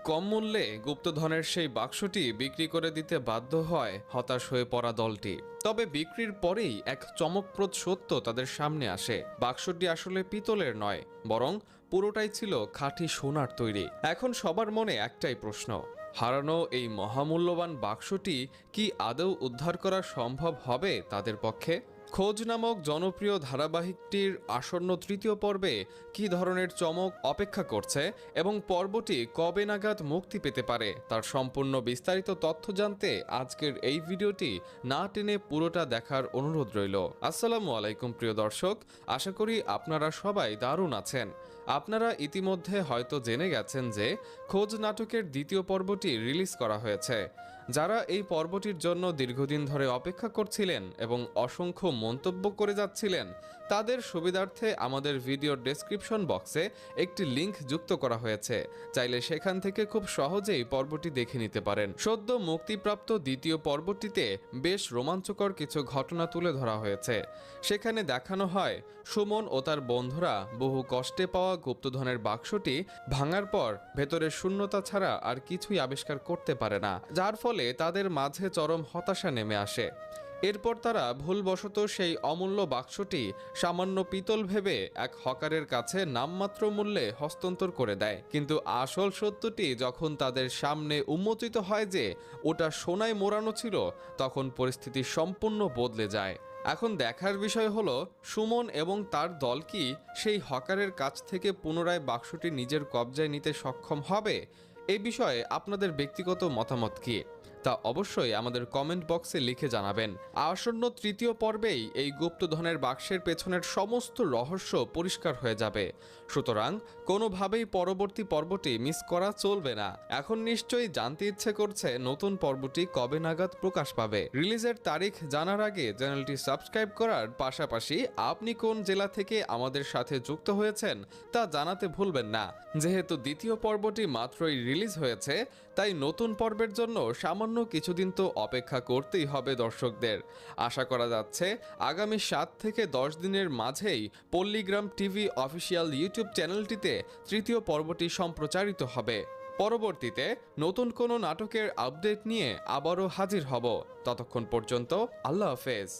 কম মূল্যে গুপ্তধনের সেই বাক্সটি বিক্রি করে দিতে বাধ্য হয় হতাশ হয়ে পড়া দলটি। তবে বিক্রির পরেই এক চমকপ্রদ সত্য তাদের সামনে আসে। বাক্সটি আসলে পিতলের নয়, বরং পুরোটাই ছিল খাঁটি সোনার তৈরি। এখন সবার মনে একটাই প্রশ্ন, হারানো এই মহামূল্যবান বাক্সটি কি আদৌ উদ্ধার করা সম্ভব হবে তাদের পক্ষে? খোঁজ নামক জনপ্রিয় ধারাবাহিকটির আসন্ন তৃতীয় পর্বে কী ধরনের চমক অপেক্ষা করছে এবং পর্বটি কবে নাগাদ মুক্তি পেতে পারে তার সম্পূর্ণ বিস্তারিত তথ্য জানতে আজকের এই ভিডিওটি না টেনে পুরোটা দেখার অনুরোধ রইল। আসসালামু আলাইকুম প্রিয় দর্শক, আশা করি আপনারা সবাই দারুণ আছেন। আপনারা ইতিমধ্যে হয়তো জেনে গেছেন যে খোঁজ নাটকের দ্বিতীয় পর্বটি রিলিজ করা হয়েছে। যারা এই পর্বটির জন্য দীর্ঘদিন ধরে অপেক্ষা করছিলেন এবং অসংখ্য মন্তব্য করে যাচ্ছিলেন, তাদের সুবিধার্থে আমাদের ভিডিওর ডেসক্রিপশন বক্সে একটি লিংক যুক্ত করা হয়েছে। চাইলে সেখান থেকে খুব সহজেই পর্বটি দেখে নিতে পারেন। সদ্য মুক্তিপ্রাপ্ত দ্বিতীয় পর্বটিতে বেশ রোমাঞ্চকর কিছু ঘটনা তুলে ধরা হয়েছে। সেখানে দেখানো হয় সুমন ও তার বন্ধুরা বহু কষ্টে পাওয়া গুপ্তধনের বাক্সটি ভাঙার পর ভেতরে শূন্যতা ছাড়া আর কিছুই আবিষ্কার করতে পারে না, যার ফলে তাদের মাঝে চরম হতাশা নেমে আসে। এরপর তারা ভুলবশত সেই অমূল্য বাক্সটি সামান্য পিতল ভেবে এক হকারের কাছে নামমাত্র মূল্যে হস্তান্তর করে দেয়। কিন্তু আসল সত্যটি যখন তাদের সামনে উন্মোচিত হয় যে ওটা সোনায় মোড়ানো ছিল, তখন পরিস্থিতি সম্পূর্ণ বদলে যায়। এখন দেখার বিষয় হলো সুমন এবং তার দল কি সেই হকারের কাছ থেকে পুনরায় বাক্সটি নিজের কবজায় নিতে সক্ষম হবে? এই বিষয়ে আপনাদের ব্যক্তিগত মতামত কি তা অবশ্যই আমাদের কমেন্ট বক্সে লিখে জানাবেন। আসন্ন তৃতীয় পর্বেই এই গুপ্তধনের বাক্সের পেছনের সমস্ত রহস্য পরিষ্কার হয়ে যাবে। সুতরাং কোনোভাবেই পরবর্তী পর্বটি মিস করা চলবে না। এখন নিশ্চয়ই জানতে ইচ্ছে করছে নতুন পর্বটি কবে নাগাদ প্রকাশ পাবে। রিলিজের তারিখ জানার আগে চ্যানেলটি সাবস্ক্রাইব করার পাশাপাশি আপনি কোন জেলা থেকে আমাদের সাথে যুক্ত হয়েছেন তা জানাতে ভুলবেন না। যেহেতু দ্বিতীয় পর্বটি মাত্রই রিলিজ হয়েছে, তাই নতুন পর্বের জন্য সামান্য কিছুদিন তো অপেক্ষা করতেই হবে দর্শকদের। আশা করা যাচ্ছে আগামী 7 থেকে 10 দিনের মাঝেই পল্লীগ্রাম টিভি অফিসিয়াল ইউটিউব চ্যানেলটিতে তৃতীয় পর্বটি সম্প্রচারিত হবে। পরবর্তীতে নতুন কোনো নাটকের আপডেট নিয়ে আবারও হাজির হব। ততক্ষণ পর্যন্ত আল্লাহ হাফেজ।